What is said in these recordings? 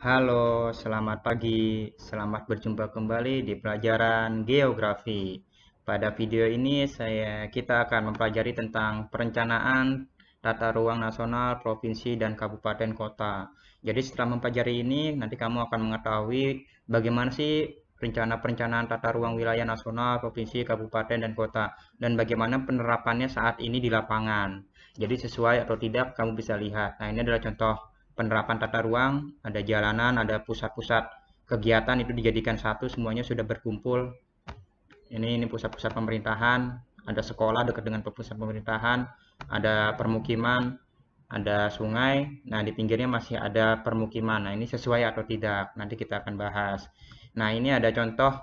Halo, selamat pagi. Selamat berjumpa kembali di pelajaran geografi. Pada video ini kita akan mempelajari tentang perencanaan tata ruang nasional, provinsi, dan kabupaten kota. Jadi setelah mempelajari ini, nanti kamu akan mengetahui bagaimana sih rencana perencanaan tata ruang wilayah nasional, provinsi, kabupaten, dan kota, dan bagaimana penerapannya saat ini di lapangan. Jadi sesuai atau tidak kamu bisa lihat. Nah, ini adalah contoh penerapan tata ruang, ada jalanan, ada pusat-pusat kegiatan itu dijadikan satu, semuanya sudah berkumpul. Ini pusat-pusat pemerintahan, ada sekolah dekat dengan pusat pemerintahan, ada permukiman, ada sungai. Nah, di pinggirnya masih ada permukiman. Nah, ini sesuai atau tidak? Nanti kita akan bahas. Nah, ini ada contoh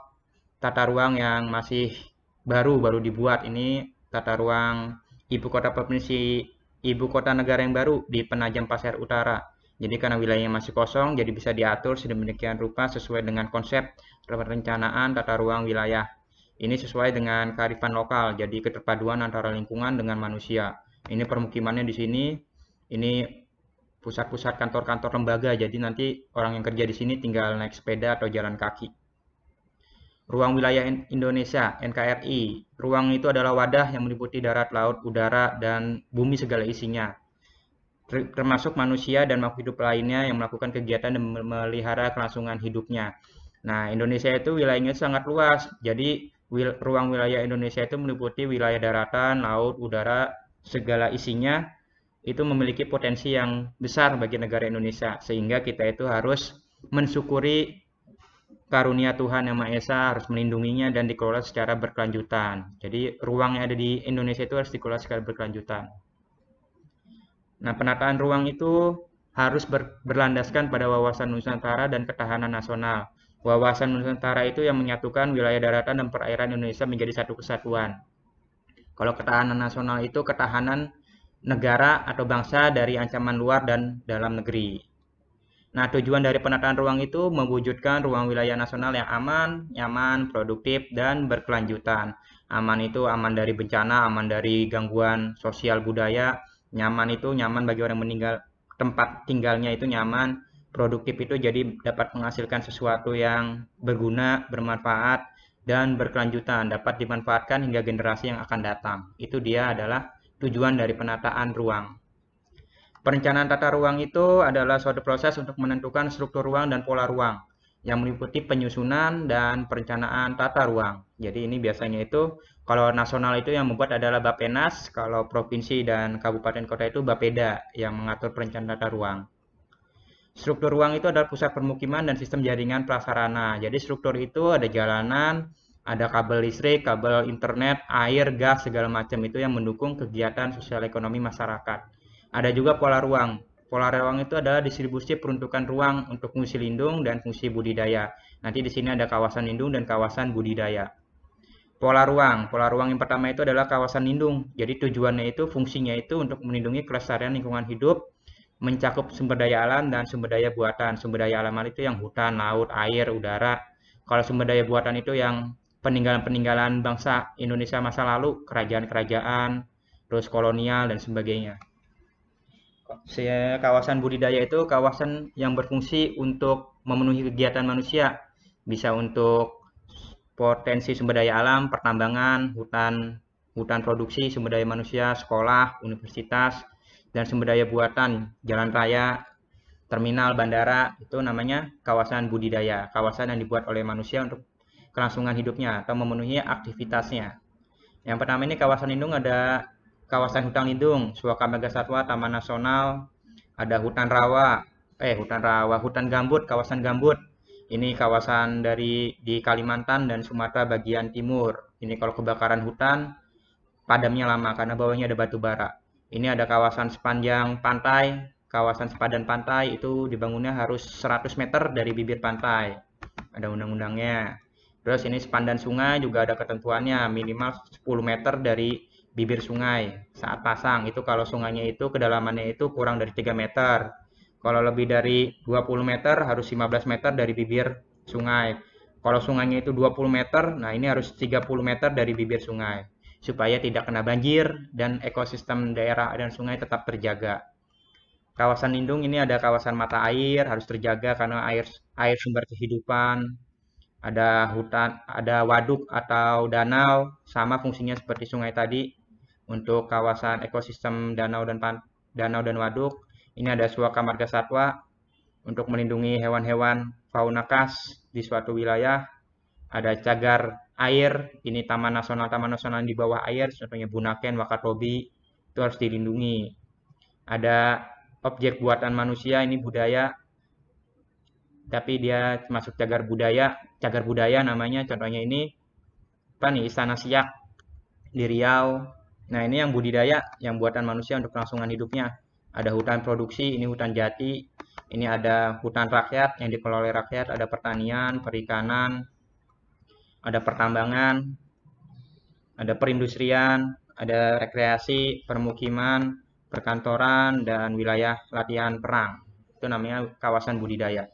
tata ruang yang masih baru dibuat. Ini tata ruang ibu kota provinsi, ibu kota negara yang baru di Penajam Pasir Utara. Jadi karena wilayahnya masih kosong, jadi bisa diatur sedemikian rupa sesuai dengan konsep perencanaan tata ruang wilayah. Ini sesuai dengan kearifan lokal, jadi keterpaduan antara lingkungan dengan manusia. Ini permukimannya di sini, ini pusat-pusat kantor-kantor lembaga, jadi nanti orang yang kerja di sini tinggal naik sepeda atau jalan kaki. Ruang Wilayah Indonesia (NKRI). Ruang itu adalah wadah yang meliputi darat, laut, udara, dan bumi segala isinya, termasuk manusia dan makhluk hidup lainnya yang melakukan kegiatan dan memelihara kelangsungan hidupnya. Nah, Indonesia itu wilayahnya sangat luas. Jadi, ruang wilayah Indonesia itu meliputi wilayah daratan, laut, udara, segala isinya itu memiliki potensi yang besar bagi negara Indonesia. Sehingga kita itu harus mensyukuri karunia Tuhan Yang Maha Esa, harus melindunginya dan dikelola secara berkelanjutan. Jadi ruang yang ada di Indonesia itu harus dikelola secara berkelanjutan. Nah, penataan ruang itu harus berlandaskan pada wawasan Nusantara dan ketahanan nasional. Wawasan Nusantara itu yang menyatukan wilayah daratan dan perairan Indonesia menjadi satu kesatuan. Kalau ketahanan nasional itu ketahanan negara atau bangsa dari ancaman luar dan dalam negeri. Nah, tujuan dari penataan ruang itu mewujudkan ruang wilayah nasional yang aman, nyaman, produktif, dan berkelanjutan. Aman itu aman dari bencana, aman dari gangguan sosial budaya. Nyaman itu nyaman bagi orang meninggal, tempat tinggalnya itu nyaman. Produktif itu jadi dapat menghasilkan sesuatu yang berguna, bermanfaat, dan berkelanjutan. Dapat dimanfaatkan hingga generasi yang akan datang. Itu dia adalah tujuan dari penataan ruang. Perencanaan tata ruang itu adalah suatu proses untuk menentukan struktur ruang dan pola ruang yang meliputi penyusunan dan perencanaan tata ruang. Jadi ini biasanya itu kalau nasional itu yang membuat adalah Bappenas, kalau provinsi dan kabupaten kota itu Bapeda yang mengatur perencanaan tata ruang. Struktur ruang itu adalah pusat permukiman dan sistem jaringan prasarana. Jadi struktur itu ada jalanan, ada kabel listrik, kabel internet, air, gas, segala macam itu yang mendukung kegiatan sosial ekonomi masyarakat. Ada juga pola ruang. Pola ruang itu adalah distribusi peruntukan ruang untuk fungsi lindung dan fungsi budidaya. Nanti di sini ada kawasan lindung dan kawasan budidaya. Pola ruang. Pola ruang yang pertama itu adalah kawasan lindung. Jadi tujuannya itu, fungsinya itu untuk melindungi kelestarian lingkungan hidup, mencakup sumber daya alam dan sumber daya buatan. Sumber daya alam itu yang hutan, laut, air, udara. Kalau sumber daya buatan itu yang peninggalan-peninggalan bangsa Indonesia masa lalu, kerajaan-kerajaan, terus kolonial dan sebagainya. Kawasan budidaya itu kawasan yang berfungsi untuk memenuhi kegiatan manusia. Bisa untuk potensi sumber daya alam, pertambangan, hutan, hutan produksi, sumber daya manusia, sekolah, universitas, dan sumber daya buatan, jalan raya, terminal, bandara, itu namanya kawasan budidaya, kawasan yang dibuat oleh manusia untuk kelangsungan hidupnya atau memenuhi aktivitasnya. Yang pertama ini kawasan lindung ada kawasan hutan lindung, Suaka Megasatwa, Taman Nasional, ada hutan gambut, kawasan gambut. Ini kawasan di Kalimantan dan Sumatera bagian timur. Ini kalau kebakaran hutan, padamnya lama karena bawahnya ada batu bara. Ini ada kawasan sepanjang pantai, kawasan sepadan pantai itu dibangunnya harus 100 meter dari bibir pantai. Ada undang-undangnya. Terus ini sepandan sungai juga ada ketentuannya, minimal 10 meter dari bibir sungai saat pasang. Itu kalau sungainya itu kedalamannya itu kurang dari 3 meter. Kalau lebih dari 20 meter harus 15 meter dari bibir sungai. Kalau sungainya itu 20 meter, nah ini harus 30 meter dari bibir sungai supaya tidak kena banjir dan ekosistem daerah dan sungai tetap terjaga. Kawasan lindung ini ada kawasan mata air, harus terjaga karena air air sumber kehidupan. Ada hutan, ada waduk atau danau, sama fungsinya seperti sungai tadi. Untuk kawasan ekosistem danau dan waduk, ini ada Suaka Marga Satwa untuk melindungi hewan-hewan fauna khas di suatu wilayah. Ada cagar air, ini taman nasional di bawah air, contohnya Bunaken, Wakatobi, itu harus dilindungi. Ada objek buatan manusia, ini budaya, tapi dia masuk cagar budaya namanya, contohnya ini apa nih, Istana Siak di Riau. Nah, ini yang budidaya, yang buatan manusia untuk kelangsungan hidupnya. Ada hutan produksi, ini hutan jati, ini ada hutan rakyat yang dikelola oleh rakyat, ada pertanian, perikanan, ada pertambangan, ada perindustrian, ada rekreasi, permukiman, perkantoran, dan wilayah latihan perang. Itu namanya kawasan budidaya.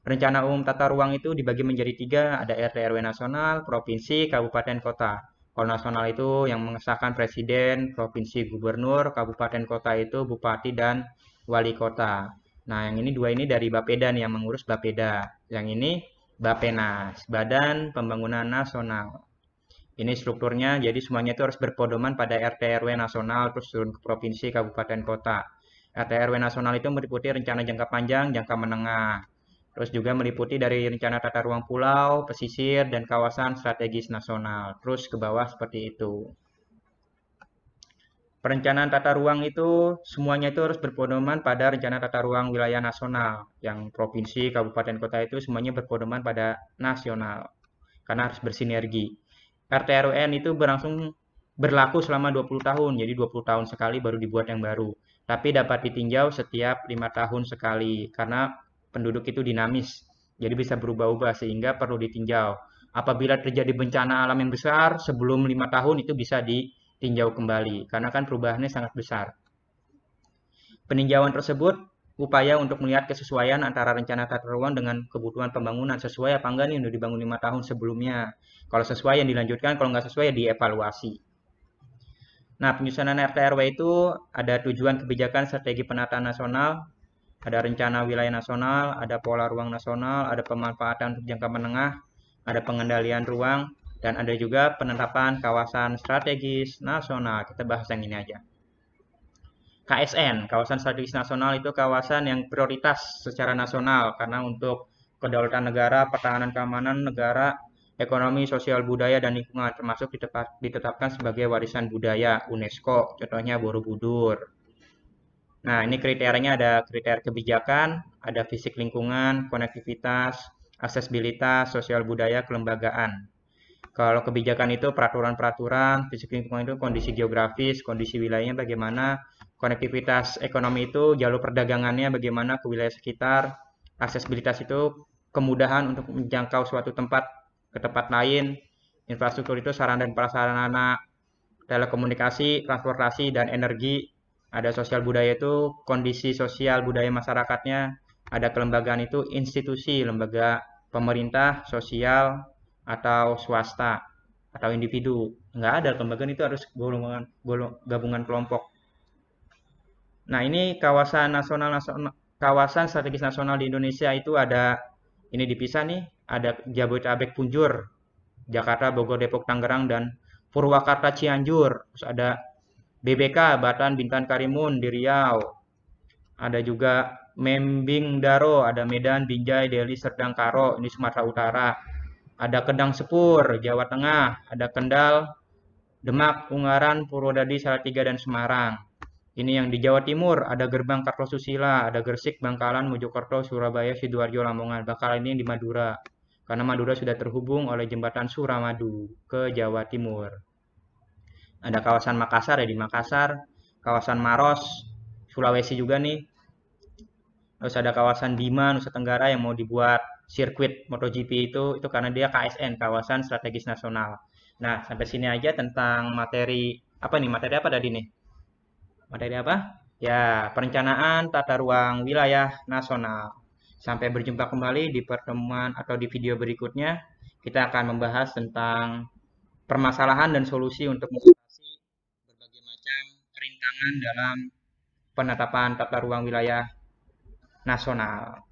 Rencana umum tata ruang itu dibagi menjadi 3, ada RT RW nasional, provinsi, kabupaten, kota. Kalau nasional itu yang mengesahkan presiden, provinsi gubernur, kabupaten kota itu bupati dan wali kota. Nah, yang ini 2 ini dari Bapeda nih yang mengurus Bapeda. Yang ini Bapenas, Badan Pembangunan Nasional. Ini strukturnya, jadi semuanya itu harus berpedoman pada RT RW nasional, terus turun ke provinsi, kabupaten, kota. RT RW nasional itu meliputi rencana jangka panjang, jangka menengah. Terus juga meliputi dari rencana tata ruang pulau, pesisir, dan kawasan strategis nasional. Terus ke bawah seperti itu. Perencanaan tata ruang itu semuanya itu harus berpedoman pada rencana tata ruang wilayah nasional. Yang provinsi, kabupaten, kota itu semuanya berpedoman pada nasional. Karena harus bersinergi. RT RUN itu berlaku selama 20 tahun. Jadi 20 tahun sekali baru dibuat yang baru. Tapi dapat ditinjau setiap 5 tahun sekali. Karena penduduk itu dinamis. Jadi bisa berubah-ubah sehingga perlu ditinjau. Apabila terjadi bencana alam yang besar, sebelum 5 tahun itu bisa ditinjau kembali. Karena kan perubahannya sangat besar. Peninjauan tersebut upaya untuk melihat kesesuaian antara rencana tata ruang dengan kebutuhan pembangunan. Sesuai apa enggak nih udah dibangun 5 tahun sebelumnya. Kalau sesuai yang dilanjutkan, kalau nggak sesuai ya dievaluasi. Nah, penyusunan RT RW itu ada tujuan kebijakan strategi penataan nasional, ada rencana wilayah nasional, ada pola ruang nasional, ada pemanfaatan untuk jangka menengah, ada pengendalian ruang, dan ada juga penetapan kawasan strategis nasional. Kita bahas yang ini aja. KSN, kawasan strategis nasional itu kawasan yang prioritas secara nasional karena untuk kedaulatan negara, pertahanan keamanan negara, ekonomi, sosial, budaya, dan lingkungan termasuk ditetapkan sebagai warisan budaya UNESCO, contohnya Borobudur. Nah, ini kriterianya ada kriteria kebijakan, ada fisik lingkungan, konektivitas, aksesibilitas, sosial budaya, kelembagaan. Kalau kebijakan itu peraturan-peraturan, fisik lingkungan itu kondisi geografis, kondisi wilayahnya bagaimana, konektivitas ekonomi itu jalur perdagangannya bagaimana ke wilayah sekitar, aksesibilitas itu kemudahan untuk menjangkau suatu tempat ke tempat lain, infrastruktur itu sarana dan prasarana telekomunikasi, transportasi, dan energi, ada sosial budaya itu kondisi sosial budaya masyarakatnya, ada kelembagaan itu institusi, lembaga pemerintah, sosial, atau swasta, atau individu. Nggak ada, kelembagaan itu harus gabungan kelompok. Nah, ini kawasan strategis nasional di Indonesia itu ada, ini dipisah nih, ada Jabodetabek Punjur, Jakarta, Bogor, Depok, Tangerang, dan Purwakarta, Cianjur. Terus ada BBK, Batan, Bintan, Karimun di Riau. Ada juga Membing Daro, ada Medan, Binjai, Deli, Serdang, Karo, ini Sumatera Utara. Ada Kedang Sepur, Jawa Tengah. Ada Kendal, Demak, Ungaran, Purwodadi, Salatiga, dan Semarang. Ini yang di Jawa Timur, ada Gerbang Kartosusila, ada Gresik, Bangkalan, Mojokerto, Surabaya, Sidoarjo, Lamongan. Bangkalan ini di Madura. Karena Madura sudah terhubung oleh jembatan Suramadu ke Jawa Timur. Ada kawasan Makassar ya di Makassar, kawasan Maros, Sulawesi juga nih. Terus ada kawasan Bima, Nusa Tenggara yang mau dibuat sirkuit MotoGP itu karena dia KSN, kawasan strategis nasional. Nah, sampai sini aja tentang materi apa nih? Materi apa tadi nih? Materi apa? Ya, perencanaan tata ruang wilayah nasional. Sampai berjumpa kembali di pertemuan atau di video berikutnya. Kita akan membahas tentang permasalahan dan solusi untuk mengatasi berbagai macam rintangan dalam penetapan tata ruang wilayah nasional.